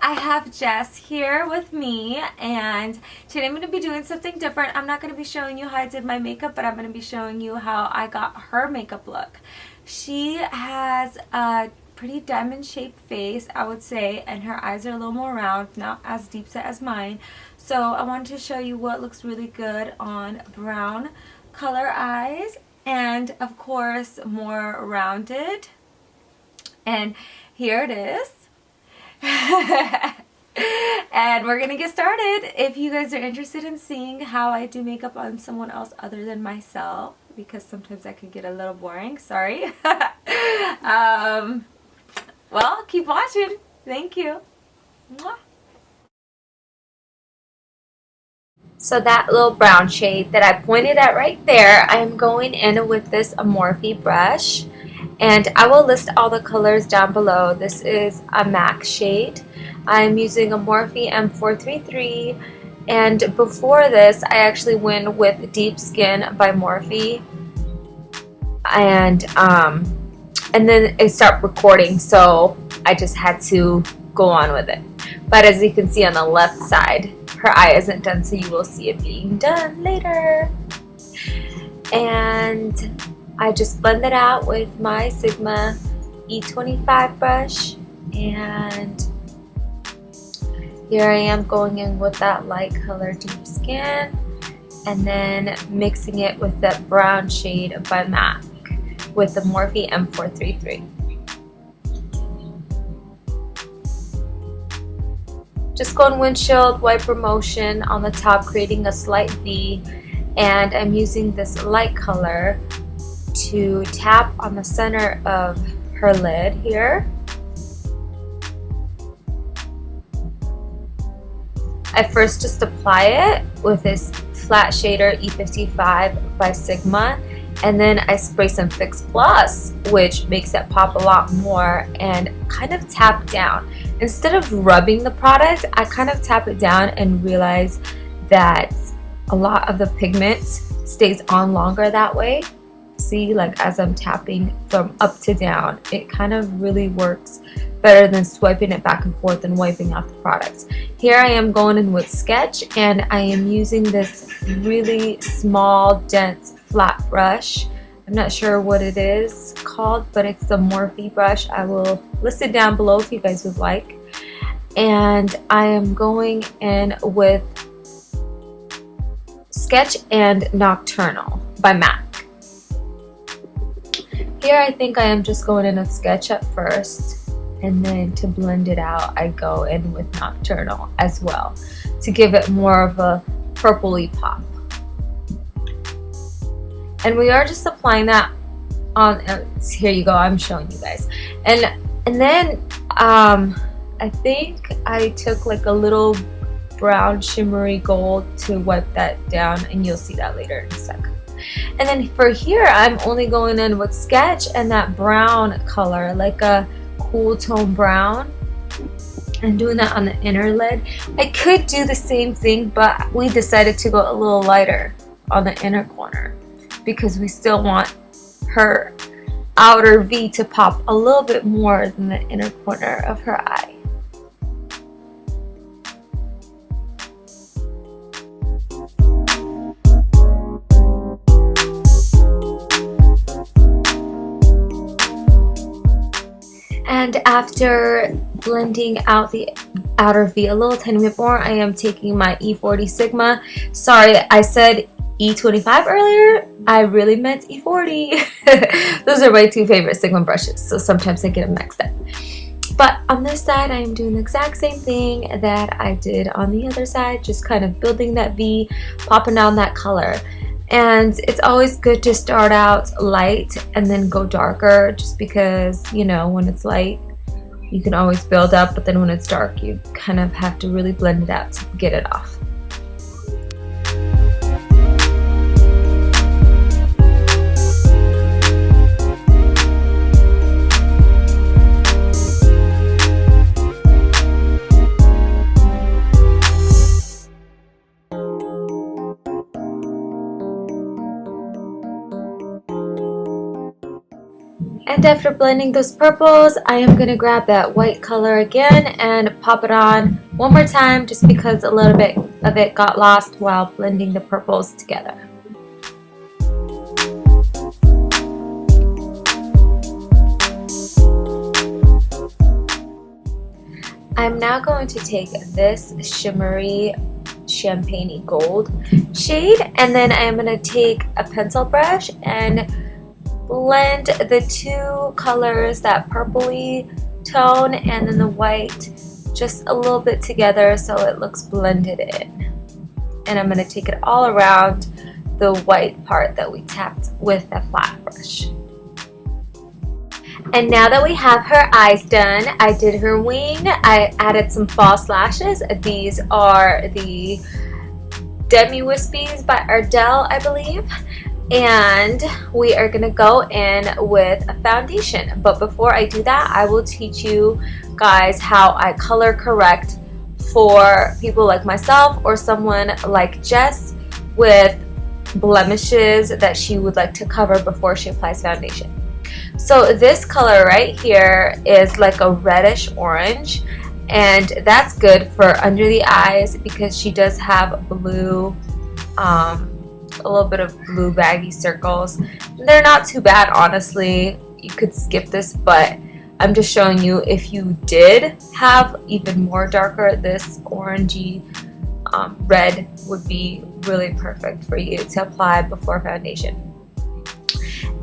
I have Jess here with me, and today I'm going to be doing something different. I'm not going to be showing you how I did my makeup, but I'm going to be showing you how I got her makeup look. She has a pretty diamond-shaped face, I would say, and her eyes are a little more round, not as deep set as mine. So I wanted to show you what looks really good on brown color eyes, and of course more rounded. And here it is. And we're gonna get started. If you guys are interested in seeing how I do makeup on someone else other than myself, because sometimes that could get a little boring, sorry. Well, keep watching. Thank you. Mwah. So that little brown shade that I pointed at right there, I am going in with this Morphe brush. And I will list all the colors down below. This is a MAC shade. I'm using a Morphe M433. And before this, I actually went with Deep Skin by Morphe. And then it started recording, so I just had to go on with it. But as you can see on the left side, her eye isn't done, so you will see it being done later. And I just blend it out with my Sigma E25 brush, and here I am going in with that light color Deep Skin, and then mixing it with that brown shade by MAC with the Morphe M433. Just going windshield wiper motion on the top, creating a slight V, and I'm using this light color to tap on the center of her lid here. I first just apply it with this flat shader E55 by Sigma, and then I spray some Fix Plus, which makes it pop a lot more, and kind of tap down. Instead of rubbing the product, I kind of tap it down and realize that a lot of the pigment stays on longer that way. See, like as I'm tapping from up to down, it kind of really works better than swiping it back and forth and wiping off the products. Here I am going in with Sketch, and I am using this really small, dense, flat brush. I'm not sure what it is called, but it's the Morphe brush. I will list it down below if you guys would like. And I am going in with Sketch and Nocturnal by MAC. Here I think I am just going in with Sketch at first, and then to blend it out I go in with Nocturnal as well to give it more of a purpley pop. And we are just applying that on, here you go, I'm showing you guys. And then I think I took like a little brown shimmery gold to wipe that down, and you'll see that later in a second. And then for here, I'm only going in with Sketch and that brown color, like a cool tone brown, and doing that on the inner lid. I could do the same thing, but we decided to go a little lighter on the inner corner because we still want her outer V to pop a little bit more than the inner corner of her eye. And after blending out the outer V a little tiny bit more, I am taking my E40 Sigma. Sorry, I said E25 earlier. I really meant E40. Those are my two favorite Sigma brushes, so sometimes I get them mixed up. But on this side, I am doing the exact same thing that I did on the other side, just kind of building that V, popping down that color. And it's always good to start out light and then go darker, just because, you know, when it's light, you can always build up, but then when it's dark, you kind of have to really blend it out to get it off. And after blending those purples, I am going to grab that white color again and pop it on one more time just because a little bit of it got lost while blending the purples together. I'm now going to take this shimmery champagne gold shade, and then I'm going to take a pencil brush and blend the two colors, that purpley tone and then the white, just a little bit together so it looks blended in. And I'm going to take it all around the white part that we tapped with a flat brush. And now that we have her eyes done, I did her wing. I added some false lashes. These are the Demi Wispies by Ardell, I believe. And we are going to go in with a foundation. But before I do that, I will teach you guys how I color correct for people like myself or someone like Jess with blemishes that she would like to cover before she applies foundation. So this color right here is like a reddish orange, and that's good for under the eyes because she does have blue, a little bit of blue baggy circles. They're not too bad, honestly. You could skip this, but I'm just showing you if you did have even more darker, this orangey red would be really perfect for you to apply before foundation.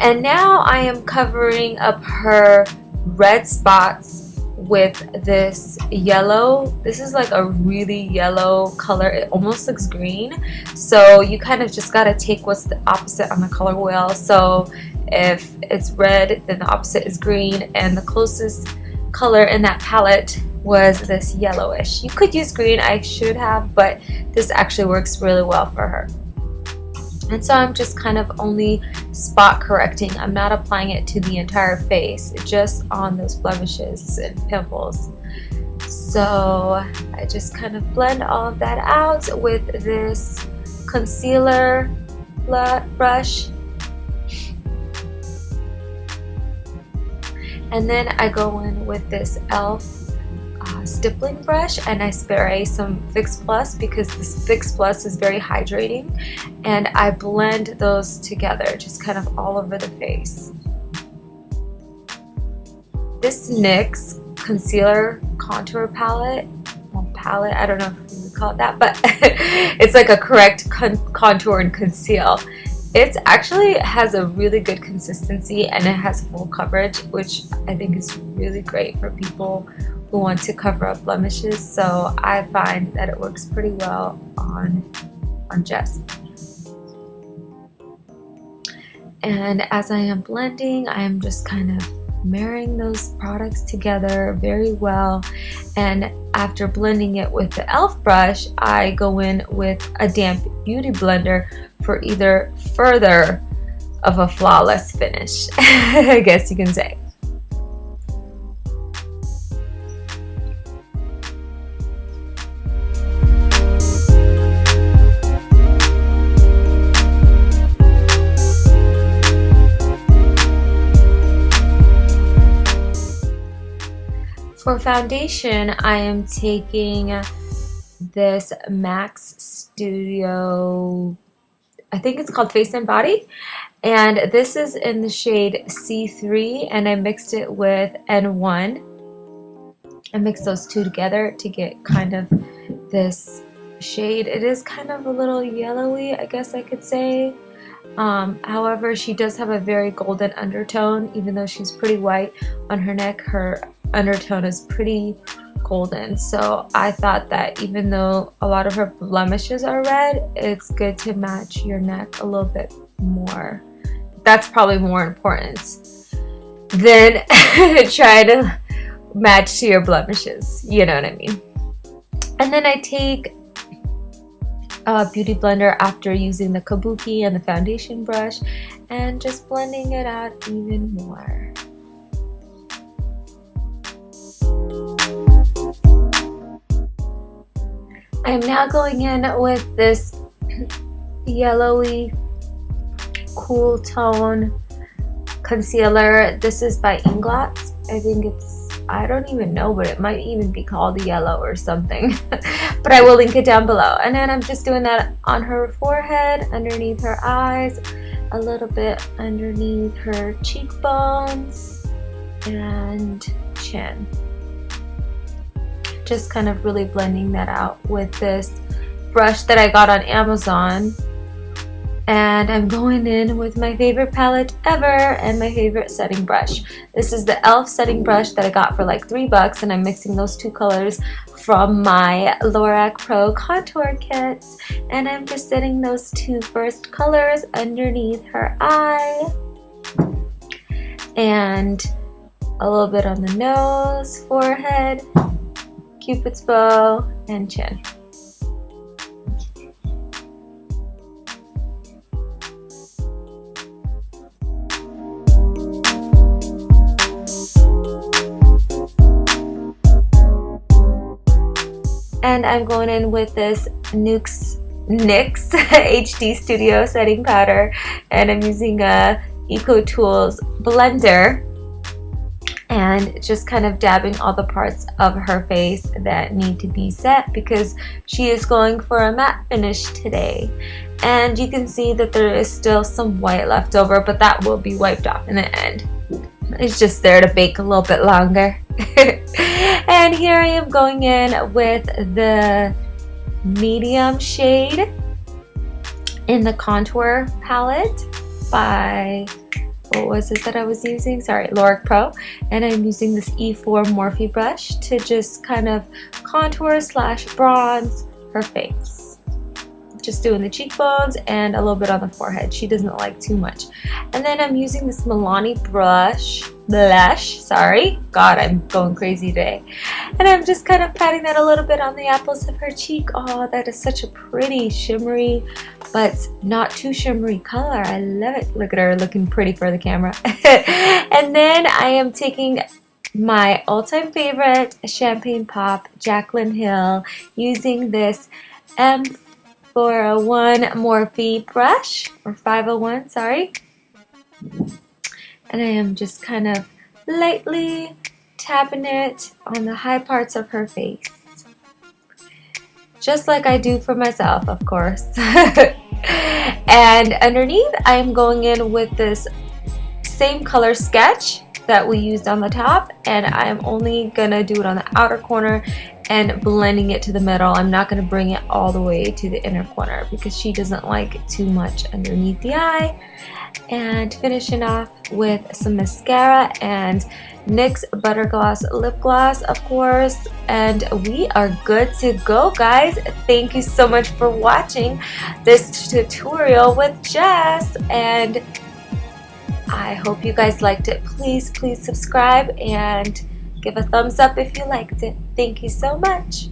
And now I am covering up her red spots with this yellow. This is like a really yellow color. It almost looks green. So you kind of just got to take what's the opposite on the color wheel. So if it's red, then the opposite is green. And the closest color in that palette was this yellowish. You could use green, I should have, but this actually works really well for her. And so I'm just kind of only spot correcting. I'm not applying it to the entire face, just on those blemishes and pimples. So I just kind of blend all of that out with this concealer brush. And then I go in with this e.l.f. Stippling brush, and I spray some Fix Plus because this Fix Plus is very hydrating, and I blend those together just kind of all over the face. This NYX concealer contour palette, I don't know if you would call it that, but it's like a correct contour and conceal. It actually has a really good consistency and it has full coverage, which I think is really great for people who want to cover up blemishes. So I find that it works pretty well on Jess. And as I am blending, I am just kind of marrying those products together very well. And after blending it with the e.l.f. brush, I go in with a damp beauty blender for either further of a flawless finish, I guess you can say. For foundation, I am taking this MAC Studio, I think it's called Face and Body, and this is in the shade C3, and I mixed it with N1. I mixed those two together to get kind of this shade. It is kind of a little yellowy, I guess I could say. However, she does have a very golden undertone. Even though she's pretty white on her neck, her undertone is pretty golden. So I thought that even though a lot of her blemishes are red, it's good to match your neck a little bit more. That's probably more important than try to match to your blemishes, you know what I mean. And then I take a beauty blender after using the kabuki and the foundation brush and just blending it out even more. I'm now going in with this yellowy cool tone concealer. This is by Inglot. I think it's, I don't even know, but it might even be called yellow or something. But I will link it down below. And then I'm just doing that on her forehead, underneath her eyes, a little bit underneath her cheekbones and chin. Just kind of really blending that out with this brush that I got on Amazon. And I'm going in with my favorite palette ever and my favorite setting brush. This is the e.l.f. setting brush that I got for like $3, and I'm mixing those two colors from my Lorac Pro contour kit. And I'm just setting those two first colors underneath her eye. And a little bit on the nose, forehead, Cupid's bow, and chin. And I'm going in with this NYX HD Studio setting powder, and I'm using a Eco Tools blender and just kind of dabbing all the parts of her face that need to be set because she is going for a matte finish today. And you can see that there is still some white left over, but that will be wiped off in the end. It's just there to bake a little bit longer. And here I am going in with the medium shade in the contour palette by, what was it that I was using? Sorry, Lorac Pro. And I'm using this E4 Morphe brush to just kind of contour / bronze her face. Just doing the cheekbones and a little bit on the forehead. She doesn't like too much. And then I'm using this Milani blush, sorry. God, I'm going crazy today. And I'm just kind of patting that a little bit on the apples of her cheek. Oh, that is such a pretty shimmery, but not too shimmery color. I love it. Look at her looking pretty for the camera. And then I am taking my all-time favorite Champagne Pop Jaclyn Hill using this M401 Morphe brush, or 501, sorry. And I am just kind of lightly tapping it on the high parts of her face. Just like I do for myself, of course. And underneath, I'm going in with this same color sketch that we used on the top, and I'm only gonna do it on the outer corner and blending it to the middle. I'm not gonna bring it all the way to the inner corner because she doesn't like it too much underneath the eye. And finishing off with some mascara and NYX Butter Gloss Lip Gloss, of course. And we are good to go, guys. Thank you so much for watching this tutorial with Jess, and I hope you guys liked it. Please subscribe and give a thumbs up if you liked it. Thank you so much.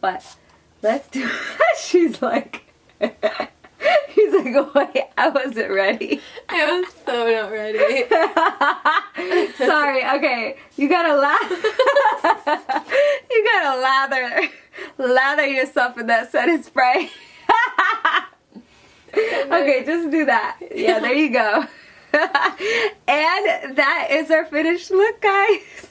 But let's do it. She's like, he's like, wait, I wasn't ready. I was so not ready. Sorry, okay. You gotta you gotta lather yourself in that setting spray. Okay, just do that. Yeah, there you go. And that is our finished look, guys.